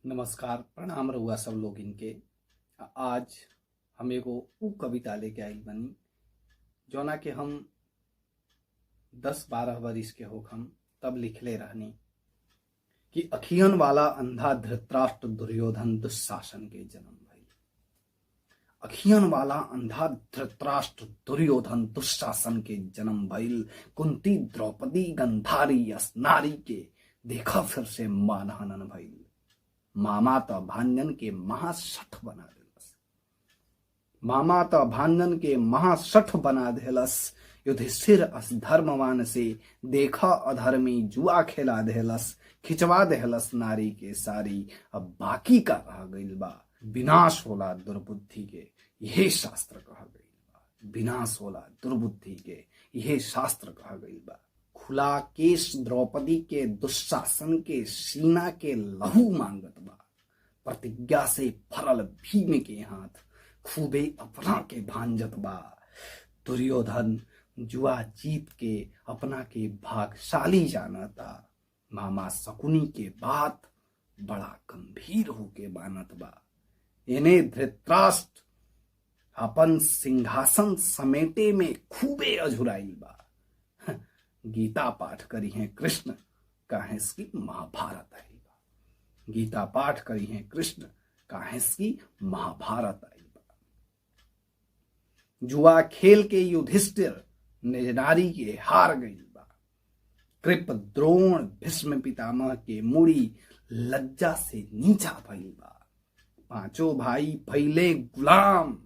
नमस्कार प्रणाम रहुआ सब लोग इनके। आज हम एगो उ कविता लेके आइल बनी जौना के हम 10-12 वर्ष के होखम तब लिखले रहनी कि अखियन वाला अंधा धृतराष्ट्र दुर्योधन दुशासन के जन्म भइल। अखियन वाला अंधा धृतराष्ट्र दुर्योधन दुशासन के जन्म भइल। कुंती द्रौपदी गंधारी यस नारी के देखा फिर से मानहनन भइल। मामा त भांजन के महासठ बना देलस। मामा त भांजन के महासठ बना देलस। युधिष्ठिर अस धर्मवान से देखा अधर्मी जुआ खेला देलस। खिंचवा देहलस नारी के सारी। अब बाकी का रह गइल बा विनाश होला दुर्बुद्धि के, यह शास्त्र कहा गइल बा। विनाश होला दुर्बुद्धि के, यह शास्त्र कहा गइल बा। खुला केश द्रौपदी के दुशासन के सीना के लहू मांगत बा। प्रतिज्ञा से फरल भीम के हाथ खूबे अपना के भांजत बा। दुर्योधन जुआ जीत के अपना के भागशाली जानता। मामा शकुनी के बात बड़ा गंभीर होके मानत बा। इन्हें धृतराष्ट्र अपन सिंहासन समेटे में खूबे अझुराइल बा। गीता पाठ करी हैं कृष्ण काहे की महाभारत आई बा। गीता पाठ करी हैं कृष्ण काहे की महाभारत आई बा। जुआ खेल के युधिष्ठिर नारी के हार गई बा। कृप द्रोण भीष्म पितामह के मुड़ी लज्जा से नीचा भइल बा। पांचों भाई भइले गुलाम,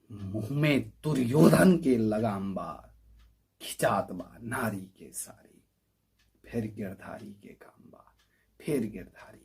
मुंह में दुर्योधन के लगाम बा। खिंचात बा नारी के सारी, फिर गिरधारी के काम बा, फिर गिरधारी